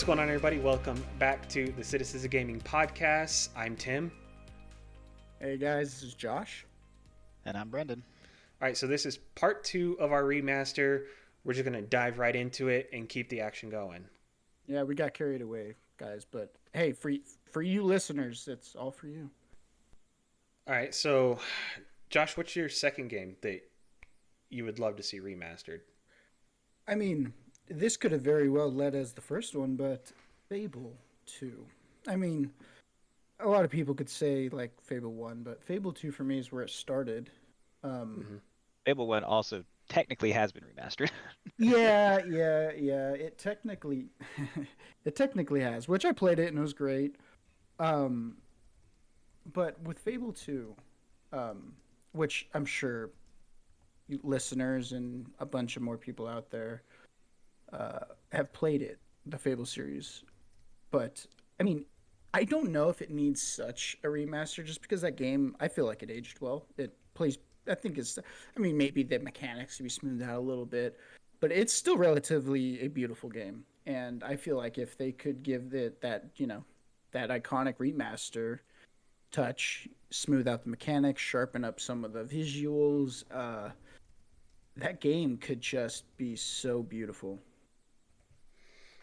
going on, everybody? Welcome back to the Citizens of Gaming podcast. I'm Tim. Hey guys, this is Josh. And I'm Brendan. All right, so this is part 2 of our remaster. We're just going to dive right into it and keep the action going. Yeah, we got carried away, guys, but hey, for you listeners, it's all for you. All right, so Josh, what's your second game that you would love to see remastered? I mean, this could have very well led as the first one, but Fable II. I mean, a lot of people could say like Fable 1, but Fable 2 for me is where it started. Fable 1 also technically has been remastered. Yeah. It technically has, which I played it and it was great. But with Fable 2, which I'm sure you listeners and a bunch of more people out there have played it, the Fable series. But I mean, I don't know if it needs such a remaster just because that game, I feel like it aged well. It plays, I think it's, I mean, maybe the mechanics to be smoothed out a little bit, but it's still relatively a beautiful game. And I feel like if they could give it that, that iconic remaster touch, smooth out the mechanics, sharpen up some of the visuals, that game could just be so beautiful.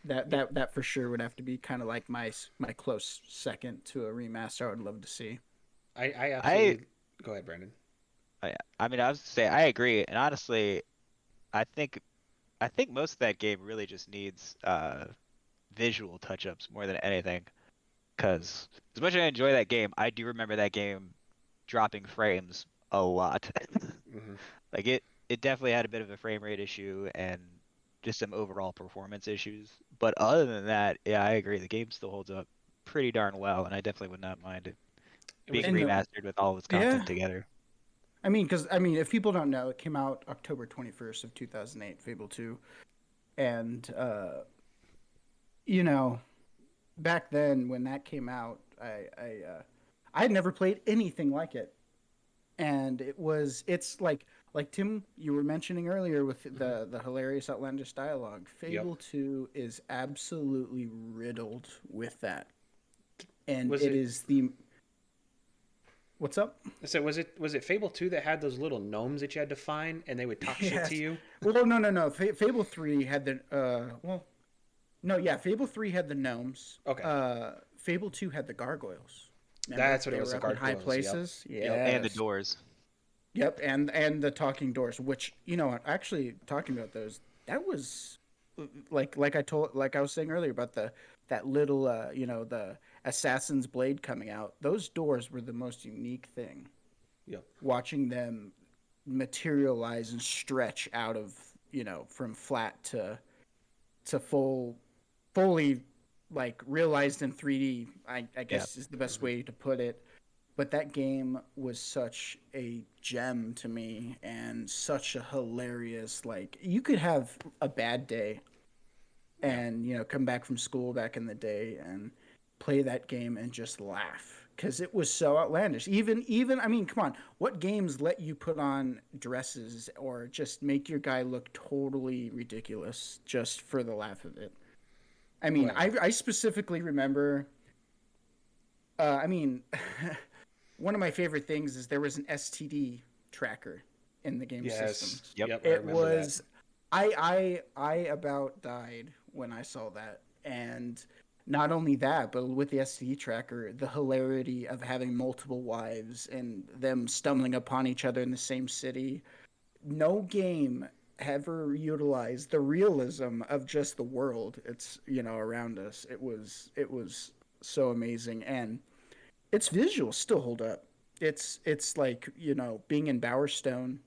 That for sure would have to be kind of like my close second to a remaster I would love to see. I absolutely... Go ahead, Brendan. I mean, I was to say I agree, and honestly, I think most of that game really just needs visual touch-ups more than anything. Because as much as I enjoy that game, I do remember that game dropping frames a lot. Like it definitely had a bit of a frame rate issue and just some overall performance issues. But other than that, yeah, I agree. The game still holds up pretty darn well, and I definitely would not mind it being remastered with all of its content together. I mean, if people don't know, it came out October 21st of 2008, Fable 2. And, back then when that came out, I had never played anything like it. And it's like Tim, you were mentioning earlier with the hilarious outlandish dialogue. Fable 2 is absolutely riddled with that. And it is the... What's up? So was it Fable 2 that had those little gnomes that you had to find and they would talk shit to you? Well, no. Fable 3 had the Fable 3 had the gnomes. Okay. Fable 2 had the gargoyles. Remember? That's what it was. The gargoyles. High places. Yep. Yeah. And the doors. Yep, and the talking doors, which actually talking about those, that was like I was saying earlier about that little the assassin's blade coming out. Those doors were the most unique thing. Yep. Watching them materialize and stretch out of from flat to fully like realized in 3D. I guess is the best way to put it. But that game was such a gem to me and such a hilarious, like, you could have a bad day and, come back from school back in the day and play that game and just laugh because it was so outlandish. Even, I mean, come on, what games let you put on dresses or just make your guy look totally ridiculous just for the laugh of it? I mean, I specifically remember, one of my favorite things is there was an STD tracker in the game system. Yep. It was I about died when I saw that. And not only that, but with the STD tracker, the hilarity of having multiple wives and them stumbling upon each other in the same city. No game ever utilized the realism of just the world it's around us. It was so amazing, and its visuals still hold up. It's like, being in Bowerstone,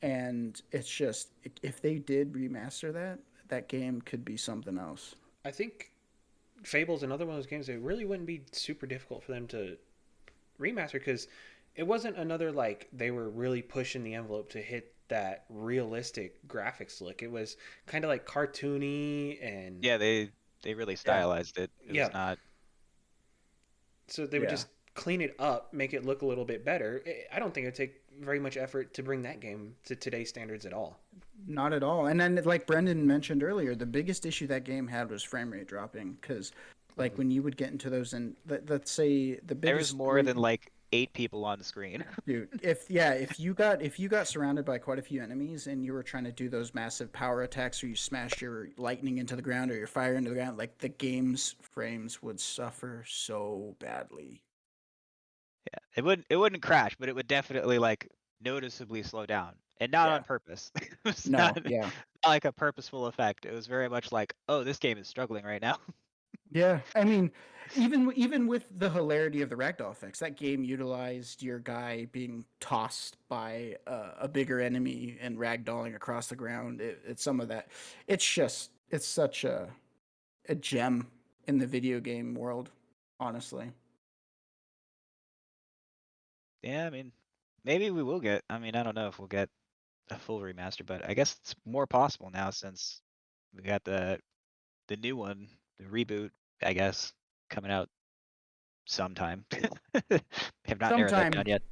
and it's just, if they did remaster that game could be something else. I think Fable's another one of those games that really wouldn't be super difficult for them to remaster because it wasn't another, like, they were really pushing the envelope to hit that realistic graphics look. It was kind of like cartoony and... Yeah, they really stylized it. It was not... So they would just clean it up, make it look a little bit better, I don't think it would take very much effort to bring that game to today's standards at all. Not at all. And then, like Brendan mentioned earlier, the biggest issue that game had was frame rate dropping. Because, like, Mm-hmm. when you would get into those, and let's say the There was biggest more than like 8 people on the screen. dude, if you got surrounded by quite a few enemies and you were trying to do those massive power attacks, or you smash your lightning into the ground or your fire into the ground, like the game's frames would suffer so badly. Yeah, it wouldn't crash, but it would definitely like noticeably slow down, and not Yeah. on purpose. It was No. not Yeah. like a purposeful effect. It was very much like, oh, this game is struggling right now. Yeah, I mean, even with the hilarity of the ragdoll effects, that game utilized your guy being tossed by a bigger enemy and ragdolling across the ground. It's some of that. It's such a gem in the video game world, honestly. Yeah, I mean, maybe we will get. I mean, I don't know if we'll get a full remaster, but I guess it's more possible now since we got the new one, the reboot, I guess, coming out sometime. Have not narrowed that Sometime. down yet.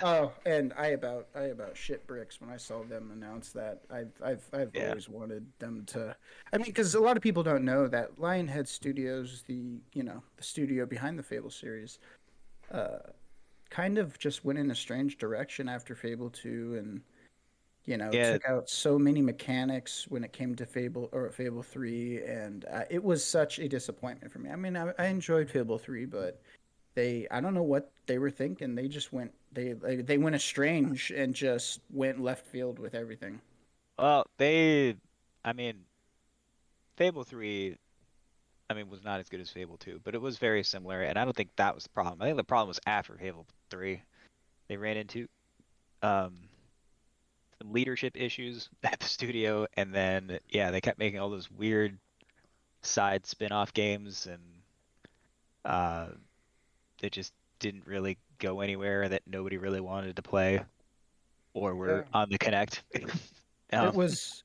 Oh, and I about shit bricks when I saw them announce that. I've Yeah. always wanted them to. I mean, because a lot of people don't know that Lionhead Studios, the studio behind the Fable series, uh, kind of just went in a strange direction after Fable 2, and Yeah. took out so many mechanics when it came to Fable 3, and it was such a disappointment for me. I mean, I enjoyed Fable 3, but I don't know what they were thinking. They just went they went estrange and just went left field with everything. Well, I mean, Fable 3, I mean, was not as good as Fable 2, but it was very similar, and I don't think that was the problem. I think the problem was after Fable 3. They ran into um some leadership issues at the studio, and then yeah, they kept making all those weird side spin-off games, and uh, they just didn't really go anywhere that nobody really wanted to play or Yeah. were on the Connect. It um, was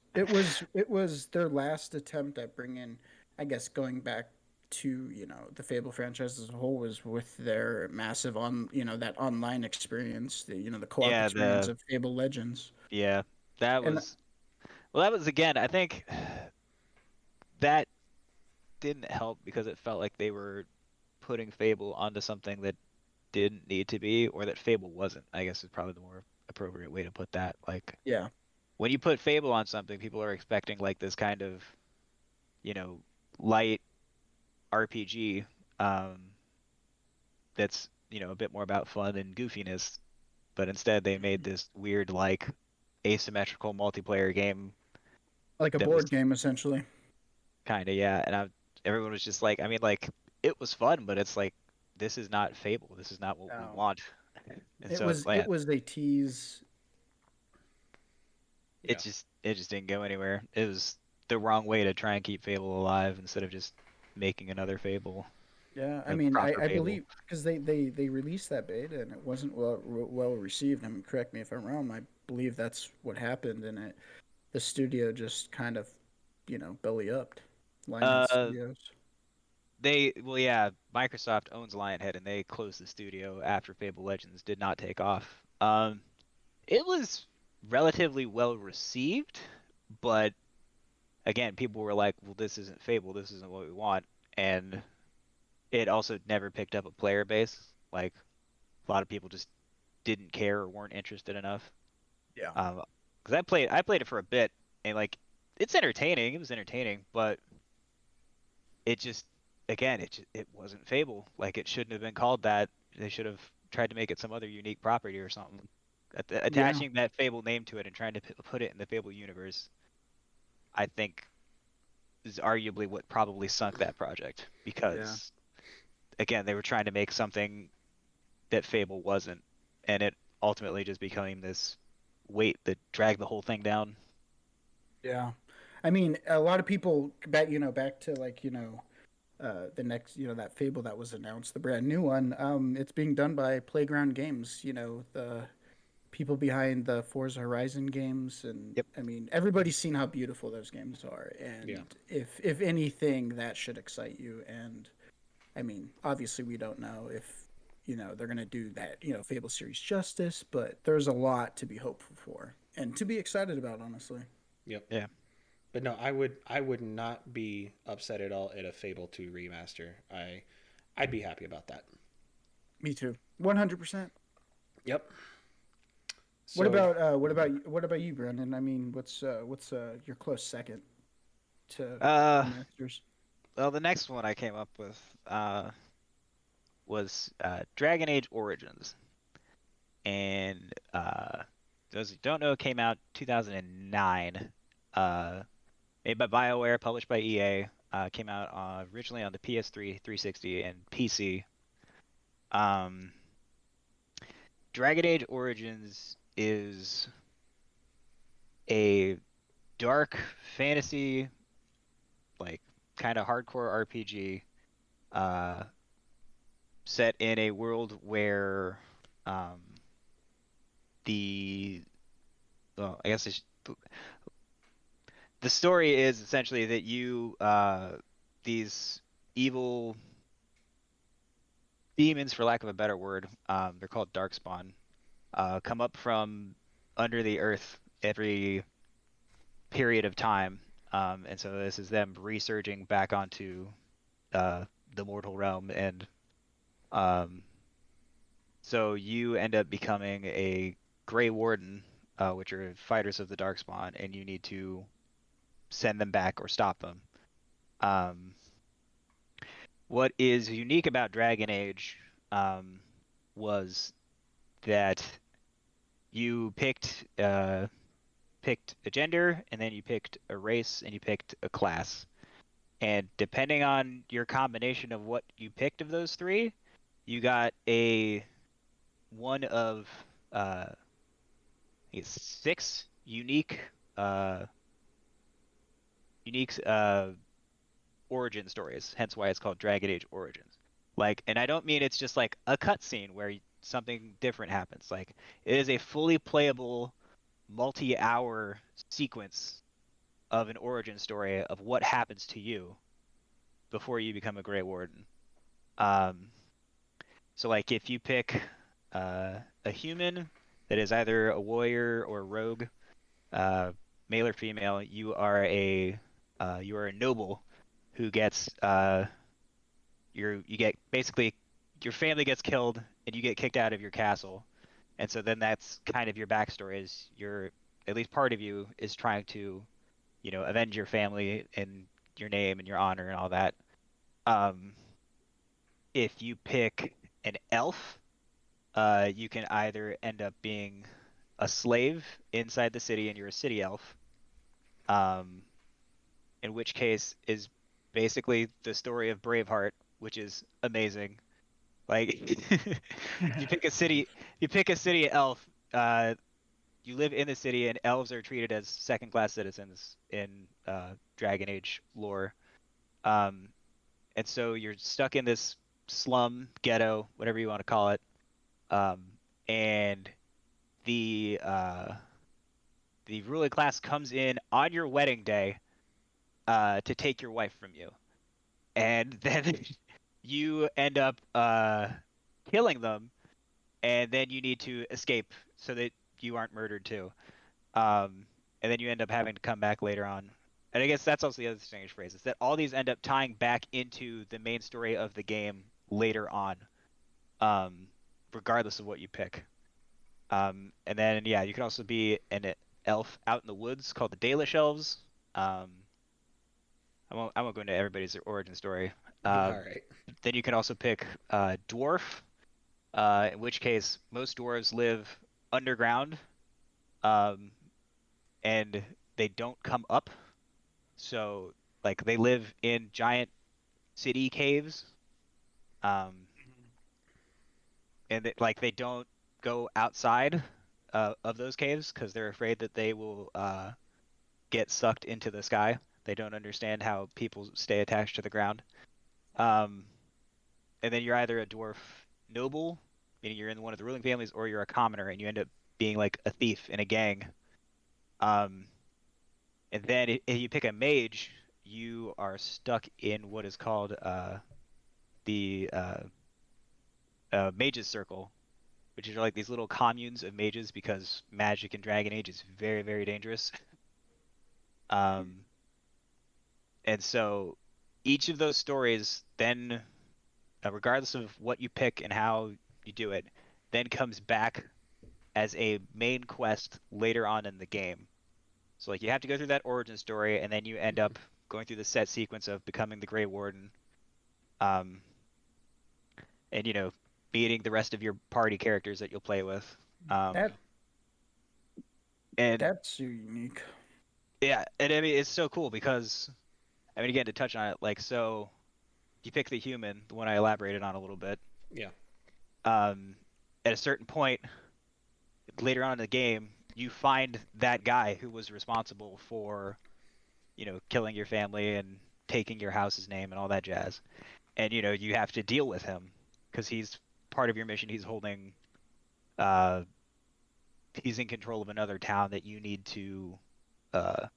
their last attempt at bringing, I guess, going back to the Fable franchise as a whole, was with their massive that online experience, the co-op yeah, experience the of Fable Legends. yeah, that And was well, that was again, I think that didn't help because it felt like they were putting Fable onto something that didn't need to be, or that Fable wasn't, I guess is probably the more appropriate way to put that. Like yeah, when you put Fable on something, people are expecting like this kind of, you know, light RPG, that's, a bit more about fun and goofiness, but instead they made this weird like asymmetrical multiplayer game like a that was board game essentially. kind of, yeah, and everyone was just like, I mean, like it was fun, but it's like this is not Fable. This is not what we No. want. And so it's It like was a tease. Yeah. it just didn't go anywhere. It was the wrong way to try and keep Fable alive instead of just making another Fable, Yeah, I a mean, proper I Fable. believe because they released that beta and it wasn't well received. I mean, correct me if I'm wrong. I believe that's what happened, and the studio just kind of, belly upped. Lionhead Uh, Studios. well, yeah, Microsoft owns Lionhead, and they closed the studio after Fable Legends did not take off. It was relatively well received, but again, people were like, "Well, this isn't Fable. This isn't what we want," and it also never picked up a player base. Like a lot of people just didn't care or weren't interested enough. Yeah. Because I played it for a bit, and like it's entertaining. It was entertaining, but it just again it wasn't Fable. Like it shouldn't have been called that. They should have tried to make it some other unique property or something. Yeah. Attaching that Fable name to it and trying to put it in the Fable universe, I think, is arguably what probably sunk that project Yeah. because again they were trying to make something that Fable wasn't, and it ultimately just became this weight that dragged the whole thing down. Yeah. I mean, a lot of people back to like, the next, that Fable that was announced, the brand new one. It's being done by Playground Games, the people behind the Forza Horizon games, and Yep. I mean, everybody's seen how beautiful those games are, Yeah. and if anything, that should excite you. And I mean, obviously, we don't know if they're going to do that, Fable series justice, but there's a lot to be hopeful for and to be excited about, honestly. Yep. Yeah. But no, I would not be upset at all at a Fable 2 remaster. I'd be happy about that. Me too. 100%. Yep. What So about you, Brandon? I mean, what's your close second to Uh, remasters? well, the next one I came up with was Dragon Age Origins, and those who don't know, it came out 2009. Uh, Made by BioWare, published by EA. Came out originally on the PS3, 360, and PC. Um, Dragon Age Origins is a dark fantasy, like kind of hardcore RPG, uh, set in a world where um, the well, I guess the story is essentially that you these evil demons, for lack of a better word, they're called Darkspawn, come up from under the earth every period of time. And so this is them resurging back onto uh, the mortal realm. And um, so you end up becoming a Grey Warden, which are fighters of the Darkspawn, and you need to send them back or stop them. Um, what is unique about Dragon Age um, was that you picked a gender, and then you picked a race, and you picked a class. And depending on your combination of what you picked of those three, you got a one of I think it's six uh unique origin stories. Hence why it's called Dragon Age Origins. Like, and I don't mean it's just like a cutscene where something different happens. Like, it is a fully playable multi-hour sequence of an origin story of what happens to you before you become a Grey Warden. Um, so like if you pick a human that is either a warrior or a rogue, uh, male or female, you are a noble who gets you get basically your family gets killed and you get kicked out of your castle, and so then that's kind of your backstory is your at least part of you is trying to avenge your family and your name and your honor and all that. Um, if you pick an elf, you can either end up being a slave inside the city and you're a city elf, um, in which case is basically the story of Braveheart, which is amazing. Like you pick a city, you pick a city elf, you live in the city, and elves are treated as second-class citizens in Dragon Age lore. Um, and so you're stuck in this slum, ghetto, whatever you want to call it, um, and the uh, the ruling class comes in on your wedding day to take your wife from you, and then you end up killing them, and then you need to escape so that you aren't murdered too. And then you end up having to come back later on. And I guess that's also the other strange phrase is that all these end up tying back into the main story of the game later on, um, regardless of what you pick. And then yeah, you can also be an elf out in the woods called the Dalish Elves. Um, I won't go into everybody's origin story. all Um, right. then you can also pick dwarf, in which case most dwarves live underground, um, and they don't come up. So like they live in giant city caves, um, and like they don't go outside of those caves because they're afraid that they will get sucked into the sky. They don't understand how people stay attached to the ground. Um, and then you're either a dwarf noble, meaning you're in one of the ruling families, or you're a commoner and you end up being like a thief in a gang. Um, and then if you pick a mage, you are stuck in what is called the Mage's Circle, which are like these little communes of mages because magic in Dragon Age is very, very dangerous. Um, and so each of those stories then, regardless of what you pick and how you do it, then comes back as a main quest later on in the game. So like you have to go through that origin story, and then you end Mm-hmm. up going through the set sequence of becoming the Grey Warden, um, and meeting the rest of your party characters that you'll play with. Um, That and that's so unique. yeah, and I mean it's so cool because I mean again to touch on it, like so you pick the human, the one I elaborated on a little bit. Yeah. Um, at a certain point later on in the game, you find that guy who was responsible for killing your family and taking your house's name and all that jazz. And you have to deal with him because he's part of your mission. Uh he's in control of another town that you need to uh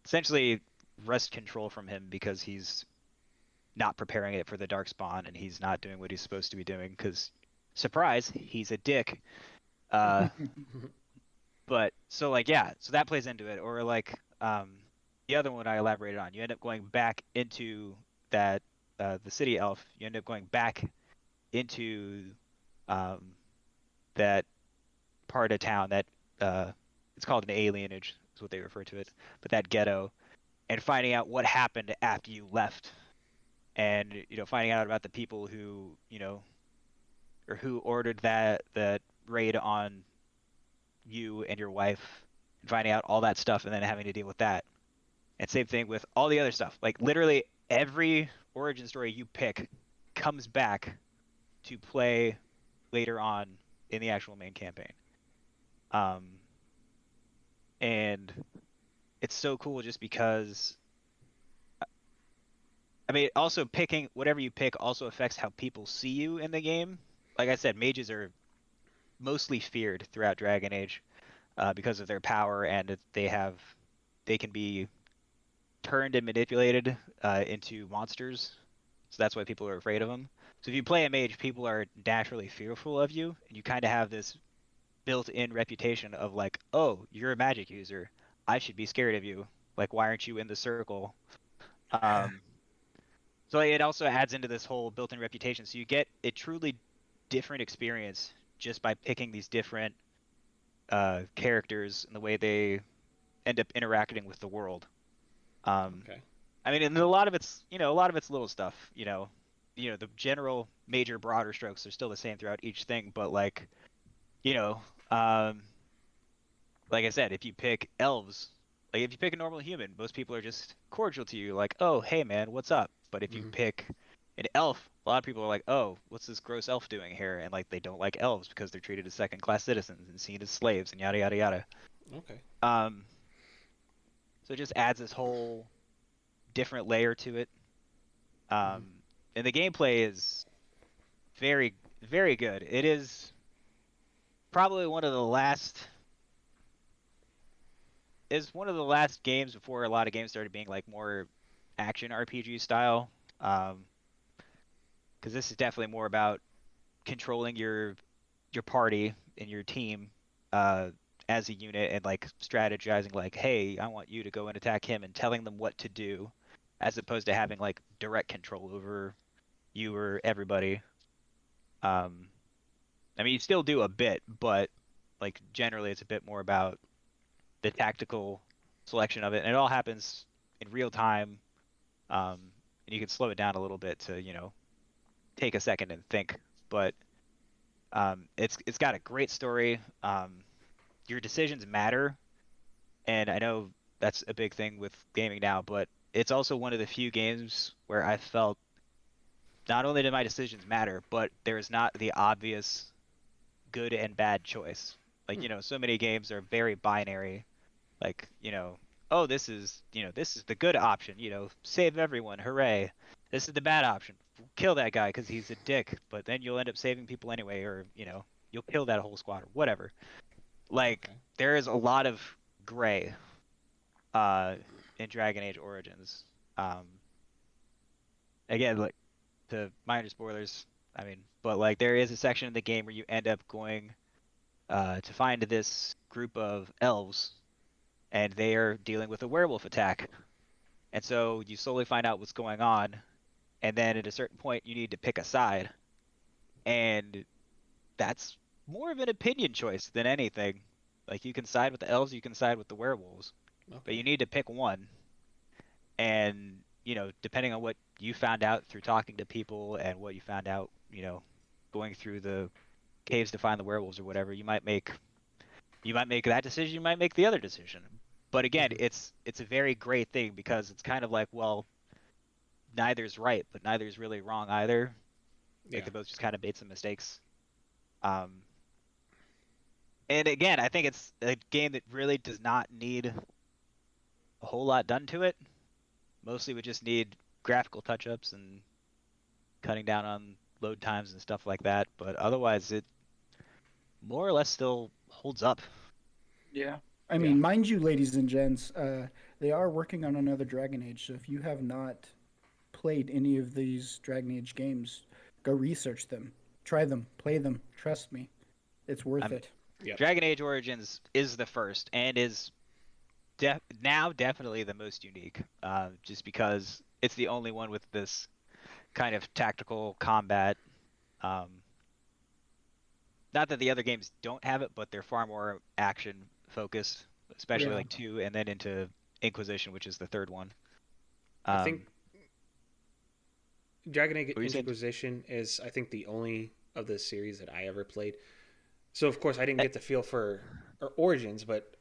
essentially wrest control from him because he's not preparing it for the dark spawn and he's not doing what he's supposed to be doing because surprise, he's a dick. Uh but so like yeah, so that plays into it. Or like the other one I elaborated on, you end up going back into that the city elf, you end up going back into um that part of town that it's called an alienage is what they refer to it, but that ghetto, and finding out what happened after you left, and finding out about the people who or who ordered that raid on you and your wife, and finding out all that stuff, and then having to deal with that. And same thing with all the other stuff. Like literally every origin story you pick comes back to play later on in the actual main campaign. Um, and it's so cool just because I mean, also picking whatever you pick also affects how people see you in the game. Like I said, mages are mostly feared throughout Dragon Age because of their power, and they can be turned and manipulated into monsters. So that's why people are afraid of them. So if you play a mage, people are naturally fearful of you, and you kind of have this built-in reputation of like, oh, you're a magic user. I should be scared of you. Like, why aren't you in the circle? Um, So it also adds into this whole built-in reputation. So you get a truly different experience just by picking these different characters and the way they end up interacting with the world. Um, Okay. I mean, and a lot of it's a lot of it's little stuff. The general major broader strokes are still the same throughout each thing. But like you know, um, like I said, if you pick elves, like if you pick a normal human, most people are just cordial to you, like, "Oh, hey man, what's up?" But if you Mm-hmm. pick an elf, a lot of people are like, "Oh, what's this gross elf doing here?" And like they don't like elves because they're treated as second-class citizens and seen as slaves and yada yada yada. Okay. Um, so it just adds this whole different layer to it. Mm-hmm. And the gameplay is very very good. It is probably one of the last games before a lot of games started being like more action RPG style. Um, because this is definitely more about controlling your party and your team uh as a unit and like strategizing like, hey, I want you to go and attack him and telling them what to do, as opposed to having like direct control over you or everybody. Um, I mean, you still do a bit, but like generally it's a bit more about the tactical selection of it, and it all happens in real time. And you can slow it down a little bit to take a second and think. But it's got a great story. Your decisions matter, and I know that's a big thing with gaming now, but it's also one of the few games where I felt not only did my decisions matter, but there's not the obvious good and bad choice. Like, Hmm. so many games are very binary. Like, oh, this is the good option, save everyone, hooray. This is the bad option, kill that guy because he's a dick, but then you'll end up saving people anyway, or, you'll kill that whole squad or whatever. Like, Okay. there is a lot of gray uh, in Dragon Age Origins. Um, Again, like, to minor spoilers, I mean, but like there is a section in the game where you end up going to find this group of elves, and they are dealing with a werewolf attack. And so you slowly find out what's going on, and then at a certain point you need to pick a side, and that's more of an opinion choice than anything. Like you can side with the elves, you can side with the werewolves, but Okay. you need to pick one. And depending on what you found out through talking to people and what you found out, going through the caves to find the werewolves or whatever, you might make that decision, you might make the other decision. But again, Hmm. it's a very great thing because it's kind of like, well, neither's right, but neither's really wrong either. Like Yeah. they both just kind of made some mistakes. Um, and again, I think it's a game that really does not need a whole lot done to it. Mostly would just need graphical touch-ups and cutting down on load times and stuff like that. But otherwise, it more or less still holds up. Yeah. I Yeah. mean, mind you, ladies and gents, they are working on another Dragon Age. So if you have not played any of these Dragon Age games, go research them, try them, play them. Trust me, it's worth I'm it. Yep. Dragon Age Origins is the first and is now definitely the most unique, just because it's the only one with this kind of tactical combat. Um, Not that the other games don't have it, but they're far more action focused, especially Yeah. like two, and then into Inquisition, which is the third one. I think Um, Dragon Age what you said? Inquisition is, I think, the only of the series that I ever played. So of course I didn't Eh, get the feel for Origins, but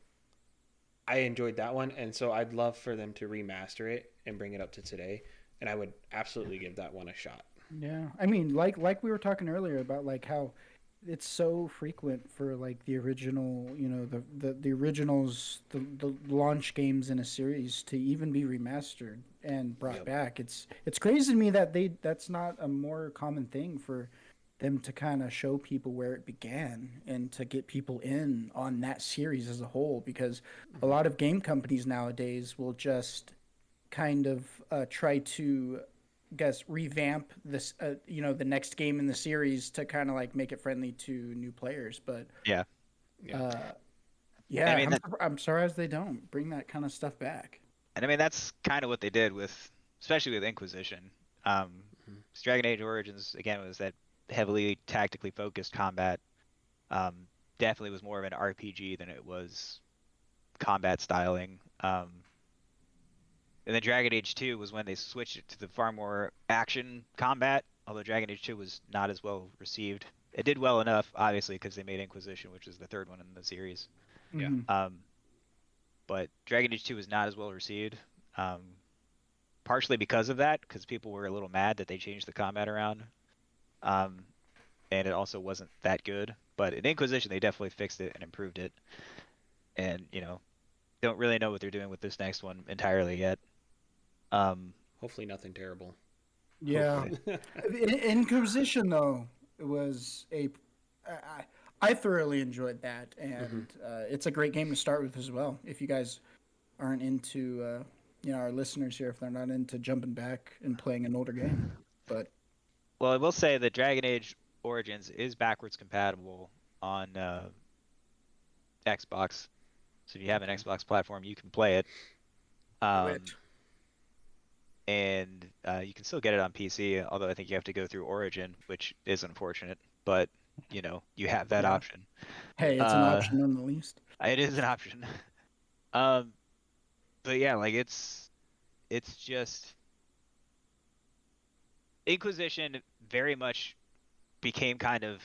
I enjoyed that one, and so I'd love for them to remaster it and bring it up to today, and I would absolutely give that one a shot. Yeah. I mean, like we were talking earlier about like how it's so frequent for like the original, the originals, the launch games in a series to even be remastered and brought Yep. back. It's crazy to me that that's not a more common thing for them to kind of show people where it began and to get people in on that series as a whole, because a Hmm. lot of game companies nowadays will just kind of try to guess revamp this the next game in the series to kind of like make it friendly to new players, but yeah, Yeah. uh and I yeah, mean that, I'm surprised they don't bring that kind of stuff back. and I mean that's kind of what they did with, especially with Inquisition. Um, Hmm. 'Cause Dragon Age Origins again was that heavily tactically focused combat. Um, Definitely was more of an RPG than it was combat styling. And then Dragon Age 2 was when they switched it to the far more action combat, although Dragon Age 2 was not as well received. It did well enough, obviously, because they made Inquisition, which is the third one in the series. Yeah. Hmm. Um, but Dragon Age 2 was not as well received, um, partially because of that, because people were a little mad that they changed the combat around. Um, and it also wasn't that good. But in Inquisition, they definitely fixed it and improved it. And, don't really know what they're doing with this next one entirely yet. Um, Hopefully nothing terrible. Yeah. Hopefully. Inquisition though, it was a I, I thoroughly enjoyed that, Hmm. and it's a great game to start with as well if you guys aren't into our listeners here, if they're not into jumping back and playing an older game. But Well, I will say that Dragon Age Origins is backwards compatible on Xbox. So if you have an Okay. Xbox platform, you can play it. do it. Um, and you can still get it on PC, although I think you have to go through Origin, which is unfortunate. But you have that Yeah. option. Hey, it's an Uh, option none the least. it is an option. Um, but yeah, like it's just Inquisition very much became kind of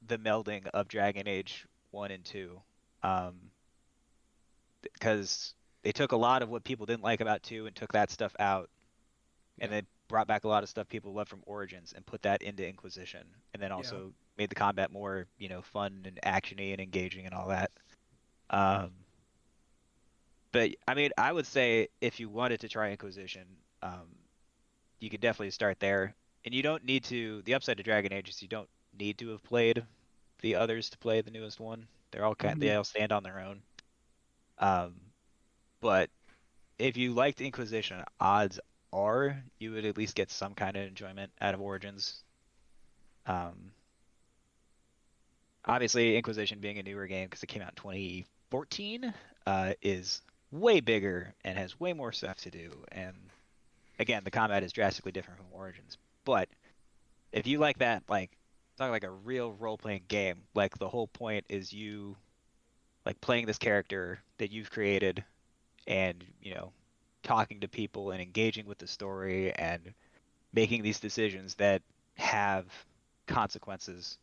the melding of Dragon Age 1 and 2. Um, because they took a lot of what people didn't like about 2 and took that stuff out, and Yeah. then brought back a lot of stuff people loved from Origins and put that into Inquisition, and then Yeah. also made the combat more, fun and actiony and engaging and all that. Um, but I mean, I would say if you wanted to try Inquisition, um, you could definitely start there. And you don't need to. The upside to Dragon Age is you don't need to have played the others to play the newest one. They Hmm. all stand on their own. Um, but if you liked Inquisition, odds are you would at least get some kind of enjoyment out of Origins. Um, Obviously, Inquisition being a newer game because it came out in 2014, is way bigger and has way more stuff to do. And again, the combat is drastically different from Origins. But if you like that, like talk like a real role-playing game, like the whole point is you like playing this character that you've created and, talking to people and engaging with the story and making these decisions that have consequences,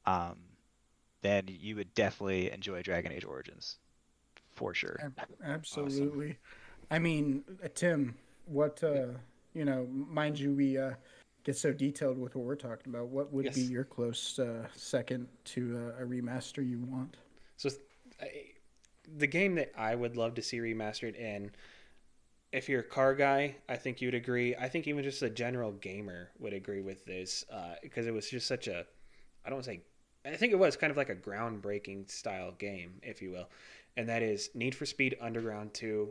um, then you would definitely enjoy Dragon Age Origins for sure. Awesome. Absolutely. I mean, Tim, what mind you, we get so detailed with what we're talking about. What would be Yes. your close second to a remaster you want? So the game that I would love to see remastered, and if you're a car guy, I think you'd agree. I think even just a general gamer would agree with this because it was just such a, I don't want to say, I think it was kind of like a groundbreaking style game, if you will. And that is Need for Speed Underground 2.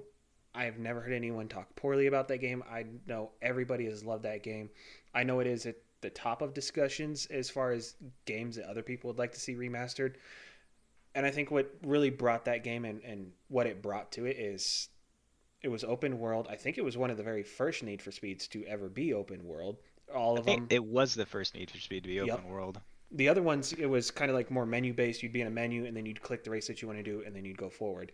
I have never heard anyone talk poorly about that game. I know everybody has loved that game. I know it is at the top of discussions as far as games that other people would like to see remastered. And I think what really brought that game and what it brought to it is it was open world. I think it was one of the very first Need for Speeds to ever be open world. All I of think them. it was the first Need for Speed to be Yep. open world. The other ones, it was kind of like more menu based. You'd be in a menu and then you'd click the race that you want to do and then you'd go forward.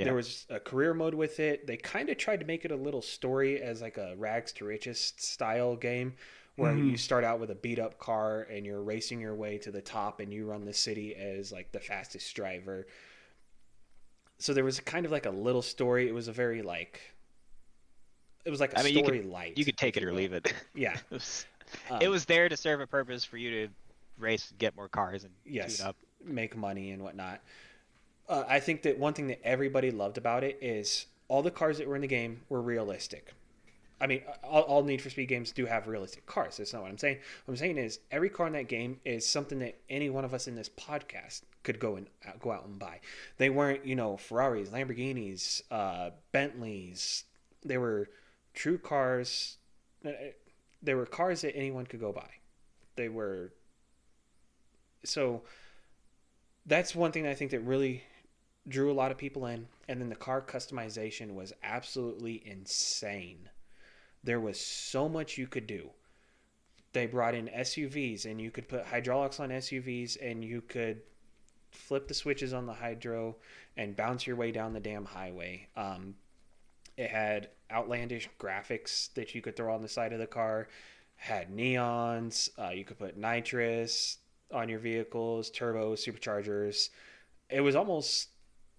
There Yeah. was a career mode with it. They kind of tried to make it a little story as like a rags to riches style game where Mm-hmm. you start out with a beat up car and you're racing your way to the top and you run the city as like the fastest driver. So there was kind of like a little story. It was a very like it was like a I mean, story you light, could take if it you or will. leave it. Yeah. It was, it Um, was there to serve a purpose for you to race and get more cars and tune yes, up. make money and whatnot. I think that one thing that everybody loved about it is all the cars that were in the game were realistic. I mean, all Need for Speed games do have realistic cars. That's not what I'm saying. What I'm saying is every car in that game is something that any one of us in this podcast could go out and buy. They weren't, Ferraris, Lamborghinis, Bentleys. They were true cars. They were cars that anyone could go buy. They were so that's one thing I think that really drew a lot of people in. And then the car customization was absolutely insane. There was so much you could do. They brought in SUVs, and you could put hydraulics on SUVs, and you could flip the switches on the hydro and bounce your way down the damn highway. It had outlandish graphics that you could throw on the side of the car. Had neons. You could put nitrous on your vehicles, turbos, superchargers. It was almost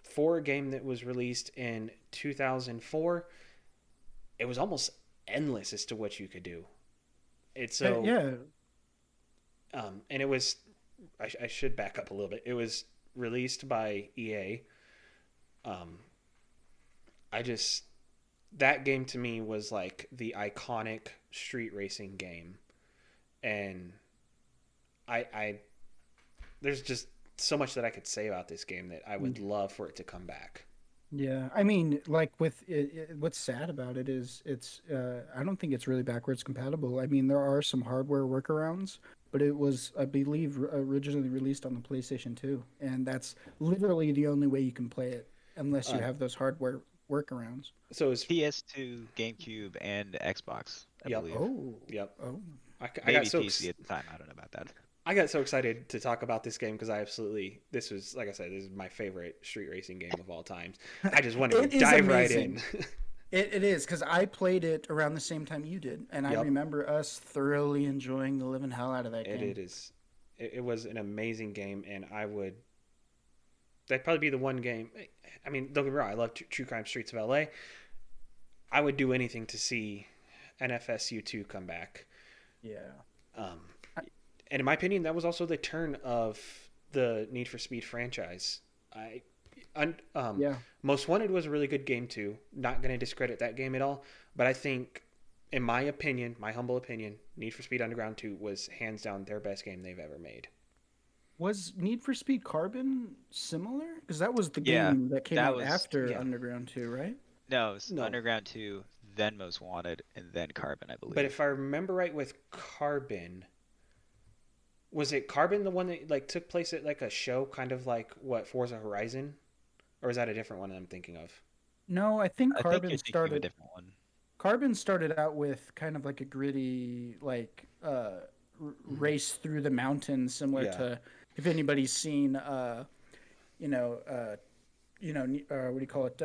for a game that was released in 2004. It was almost endless as to what you could do. It's so Yeah, and it was I should back up a little bit. It was released by EA. Um, I just that game to me was like the iconic street racing game, and I there's just so much that I could say about this game that I would love for it to come back. yeah. I mean, like with what's sad about it is it's I don't think it's really backwards compatible. I mean, there are some hardware workarounds, but it was, I believe, originally released on the PlayStation 2, and that's literally the only way you can play it unless you Uh, have those hardware workarounds. so it's PS2, GameCube, and Xbox, I yep, believe. Oh, yep. oh, I got Maybe PC at the time. I don't know about that. I got so excited to talk about this game because I absolutely this was like I said this is my favorite street racing game of all times. I just wanted to it is dive right in. amazing. It is because I played it around the same time you did, and I Yep, remember us thoroughly enjoying the living hell out of that it game. is. It was an amazing game, and I would that'd probably be the one game. I mean, don't get me wrong, I love True Crime Streets of LA. I would do anything to see NFSU 2 come back. Yeah. Um, and in my opinion, that was also the turn of the Need for Speed franchise. I, un, Yeah. Most Wanted was a really good game too. Not going to discredit that game at all, but I think, in my opinion, my humble opinion, Need for Speed Underground 2 was hands down their best game they've ever made. Was Need for Speed Carbon similar? Because that was the Yeah, game that came that out was after Yeah, Underground 2, right? no, it was no, Underground 2, then Most Wanted, and then Carbon, I but believe. if I remember right with Carbon, Was it Carbon the one that like took place at like a show, kind of like what Forza Horizon, or is that a different one I'm thinking of? No, I think I think you're thinking of a different one. Carbon started out with kind of like a gritty Mm-hmm. race through the mountains, similar Yeah. to if anybody's seen you know what do you call it,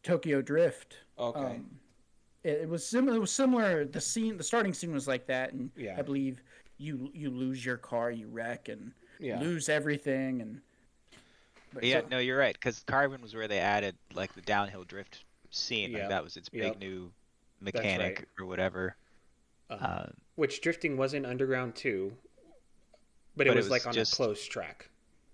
Tokyo Drift. Okay. Um, it was similar. It was similar. The starting scene was like that, and Yeah. I believe you lose your car, you wreck, and Yeah. lose everything, and but Yeah, so no, you're right, because Carbon was where they added like the downhill drift scene. Like Yep. that was its big Yep. new That's right. mechanic or whatever. Um, Which drifting was in Underground too, but it but it was was like on a just closed track.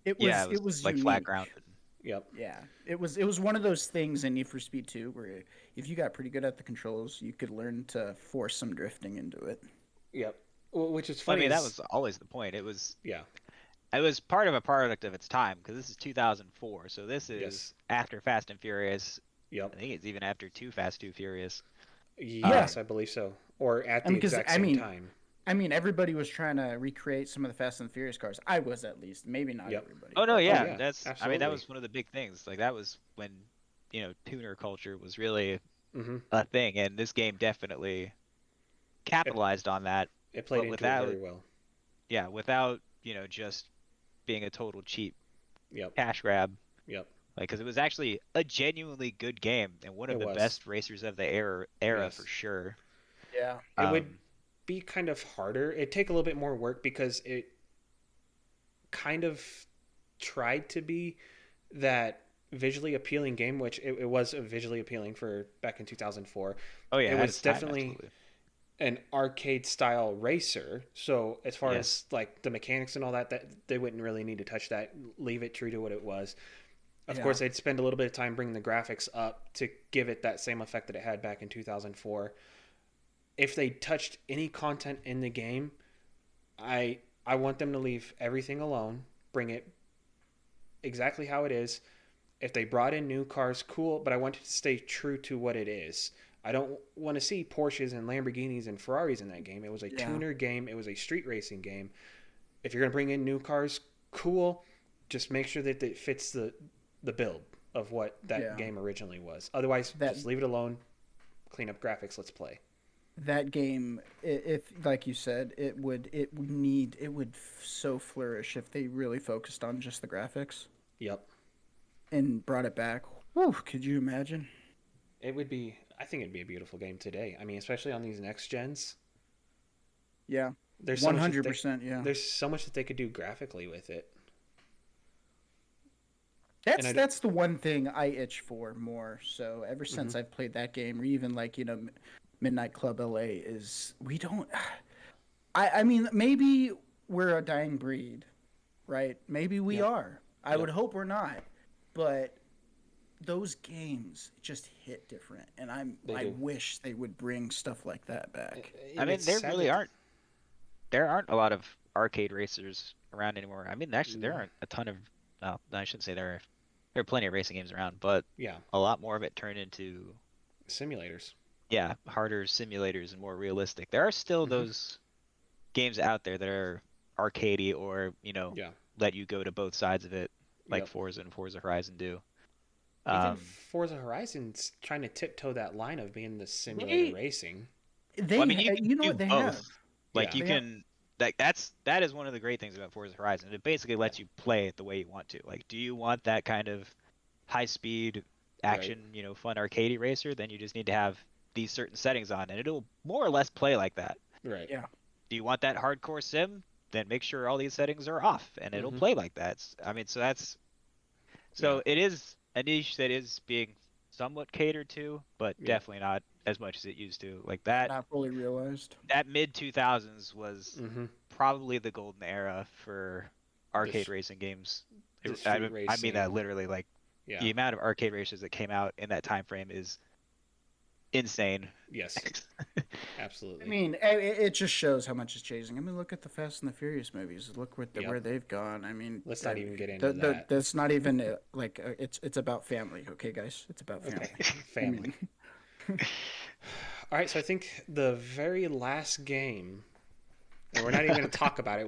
yeah, it it was was like flat unique. grounded. Yep. Yeah, it was one of those things in Need for Speed 2 where if you got pretty good at the controls, you could learn to force some drifting into it. Yep. Well, which is Well, I funny mean, that is was always the point. yeah. It was part of a product of its time because this is 2004, so this is Yes. after Fast and Furious. Yep. I think it's even after Too Fast, Too Furious. Yeah, Yes, I believe so. Or at I the mean, because exact same time. everybody was trying to recreate some of the Fast and Furious cars. I was, at least, maybe not Yep. everybody, Oh no, but Oh yeah, yeah, I mean that absolutely. was one of the big things. Like that was when, tuner culture was really Mm-hmm. a thing, and this game definitely It capitalized on that, it played but into it very without, well. yeah, without, just being a total cheap Yep. cash grab. Yep. Like, because it was actually a genuinely good game and one It of the was. best racers of the era for Yes. sure. yeah, It would Um, be kind of harder. It'd take a little bit more work because it kind of tried to be that visually appealing game, which it was visually appealing for back in 2004. oh It yeah, at was its time, definitely absolutely. an arcade style racer. So as far Yes. as like the mechanics and all that, that they wouldn't really need to touch that. Leave it true to what it was. Of yeah, course, they'd spend a little bit of time bringing the graphics up to give it that same effect that it had back in 2004. If they touched any content in the game, I want them to leave everything alone, bring it exactly how it is. If they brought in new cars, cool, but I want it to stay true to what it is. I don't want to see Porsches and Lamborghinis and Ferraris in that game. It was a yeah, tuner game, it was a street racing game. If you're going to bring in new cars, cool. Just make sure that it fits the build of what that yeah. game originally was. Otherwise, That just leave it alone, clean up graphics, let's play. that game, if like you said, it would so flourish if they really focused on just the graphics Yep. and brought it back. Whew, could you imagine? It would be I think it'd be a beautiful game today. I mean, especially on these next gens. Yeah, There's so one much that hundred they percent. Yeah, there's so much that they could do graphically with it. And that's I don't that's the one thing I itch for more. So ever mm-hmm. since I've played that game, or even like Midnight Club LA, is we don't. I mean, maybe we're a dying breed, right? Maybe we Yep. are. I would Yep. hope we're not, but those games just hit different, and They I do. wish they would bring stuff like that back. I And mean, it's sad that there aren't a lot of arcade racers around anymore. I mean, actually, there no. aren't a ton of. No, I shouldn't say there are plenty of racing games around, but Yeah, a lot more of it turned into, simulators. yeah, harder simulators and more realistic. There are still Mm-hmm. those games out there that are arcadey or, Yeah. let you go to both sides of it, like Yep. Forza and Forza Horizon do. Even Um, Forza Horizon's trying to tiptoe that line of being the simulator They racing. well, I mean, they you can you know do what they both. have? Like Yeah. you They have can, that is one of the great things about Forza Horizon. It basically Yeah. lets you play it the way you want to. Like, do you want that kind of high speed Right. action, fun arcadey racer? Then you just need to have these certain settings on, and it'll more or less play like that. Right. yeah Do you want that hardcore sim? Then make sure all these settings are off, and it'll Mm-hmm. play like that. I mean, Yeah. so it is a niche that is being somewhat catered to, but Yeah. definitely not as much as it used to. Like not fully realized. that mid 2000s was Mm-hmm. probably the golden era for The arcade sh- racing games. the street I mean that racing. literally. Like Yeah. the amount of arcade races that came out in that time frame is insane. Yes. I Absolutely. mean, it just shows how much it's changing. I mean, look at the Fast and the Furious movies. Look Yep. where they've gone. I mean, Let's not even get into that. that's not even it's about family. Okay, guys, it's about Okay. family. I Family. mean, All right. So I think the very last game and we're not even going to talk about it.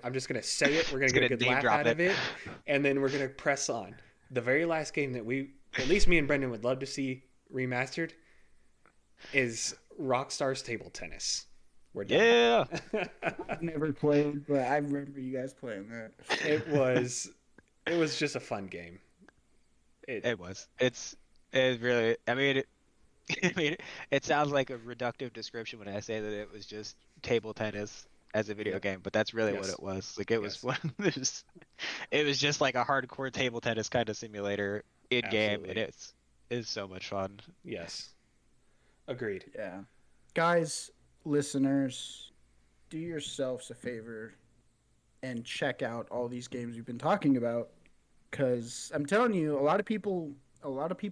I'm just gonna say it. We're gonna It's get a gonna good name laugh drop out it. of it, and then we're gonna press on. The very last game that at least me and Brendan would love to see remastered, is Rockstar's Table Tennis. We're done. Yeah, I've never played, but I remember you guys playing that. it was it was just a fun game. It it was. It really. I mean, I mean, it sounds like a reductive description when I say that it was just table tennis as a video Yep. game, but that's really what Yes. it was. Like it was Yes. one. It was just like a hardcore table tennis kind of simulator in game, and Absolutely. it's so much fun. Yes. Agreed. Yeah. Guys, listeners, do yourselves a favor and check out all these games we've been talking about, because I'm telling you, a lot of people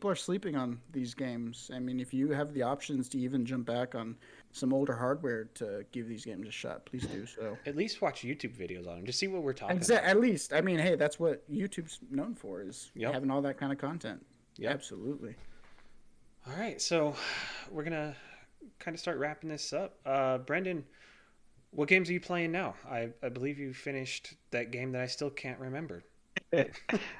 are sleeping on these games. I mean, if you have the options to even jump back on some older hardware to give these games a shot, please do so. At least watch YouTube videos on them. Just see what we're talking Exactly. about. At least, I mean, hey, that's what YouTube's known for, is Yep. having all that kind of content. Yep. Absolutely. All right. So we're gonna kind of start wrapping this up. Brendan, what games are you playing now? I believe you finished that game that I still can't remember.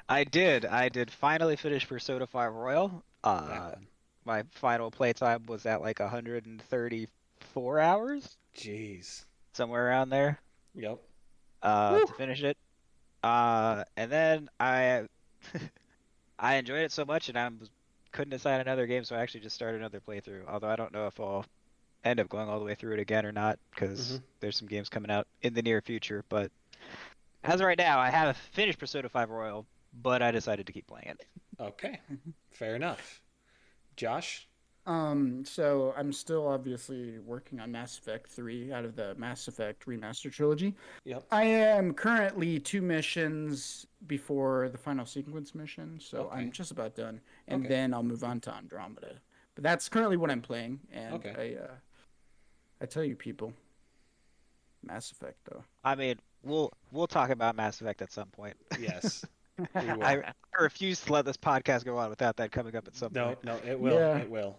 I did finally finish Persona 5 Royal. That one. My final playtime was at like 134 hours, Jeez. somewhere around there, Yep. Woo. to finish it. And then I enjoyed it so much, and couldn't decide another game, so I actually just started another playthrough. Although I don't know if I'll end up going all the way through it again or not, Mm-hmm. because there's some games coming out in the near future. But as of right now, I have finished Persona 5 Royal, but I decided to keep playing it. Okay. Fair enough. Josh. So I'm still obviously working on Mass Effect 3 out of the Mass Effect Remaster trilogy. Yep. I am currently 2 missions before the final sequence mission, so Okay. I'm just about done, and Okay. then I'll move on to Andromeda. But that's currently what I'm playing, and Okay. I tell you, people, Mass Effect though. I mean, we'll talk about Mass Effect at some point. Yes. We will. I refuse to let this podcast go on without that coming up at some No. point. No. It will. Yeah. It will.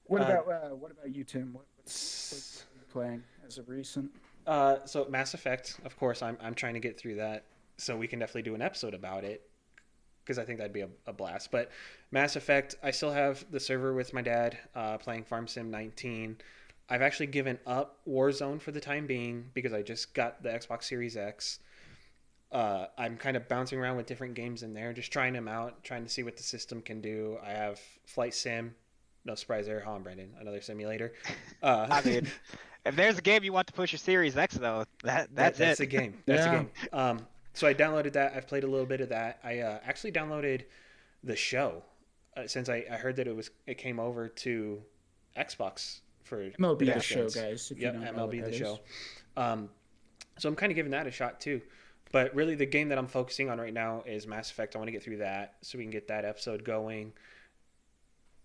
What Uh, about you, Tim? What's you playing as of recent? So Mass Effect, of course, I'm trying to get through that, so we can definitely do an episode about it, because I think that'd be a blast. But Mass Effect, I still have the server with my dad, playing Farm Sim 19. I've actually given up Warzone for the time being because I just got the Xbox Series X. I'm kind of bouncing around with different games in there, just trying them out, trying to see what the system can do. I have Flight Sim. No surprise there, huh, Brendan? Another simulator. I mean, if there's a game you want to push your Series X though, that's that's it. the game. That's the Yeah. game. So I downloaded that. I've played a little bit of that. I actually downloaded the show, since I heard that it came over to Xbox for MLB the The Show, downloads. guys. If Yep, you don't know MLB what the that show. is. So I'm kind of giving that a shot too. But really, the game that I'm focusing on right now is Mass Effect. I want to get through that so we can get that episode going.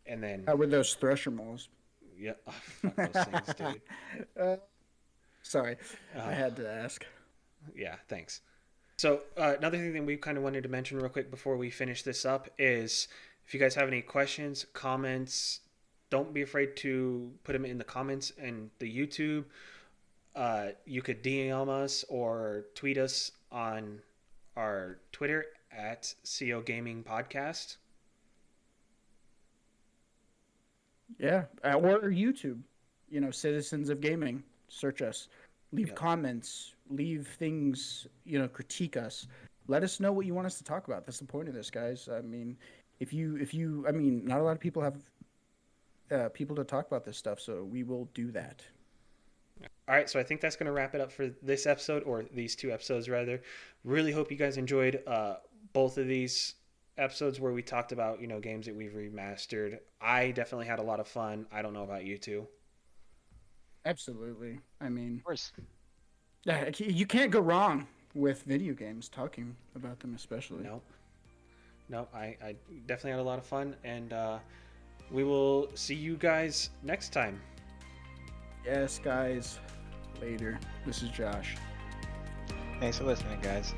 And then, How were those Thresher moles? yeah, oh, fuck those things, dude. Sorry, Uh, I had to ask. Yeah, thanks. So another thing that we kind of wanted to mention real quick before we finish this up is, if you guys have any questions, comments, don't be afraid to put them in the comments and the YouTube. You could DM us or tweet us on our Twitter at CO Gaming Podcast. Yeah, or YouTube. Citizens of Gaming. Search us. Leave Yep. comments. Leave things. Critique us. Let us know what you want us to talk about. That's the point of this, guys. I mean, not a lot of people have people to talk about this stuff, so we will do that. All right, so I think that's going to wrap it up for this episode, or these two episodes, rather. Really hope you guys enjoyed both of these episodes where we talked about, games that we've remastered. I definitely had a lot of fun. I don't know about you two. Absolutely. I mean, Of course. you can't go wrong with video games. Talking about them, especially. No, I definitely had a lot of fun, and we will see you guys next time. Yes, guys. Later. This is Josh. Thanks for listening, guys.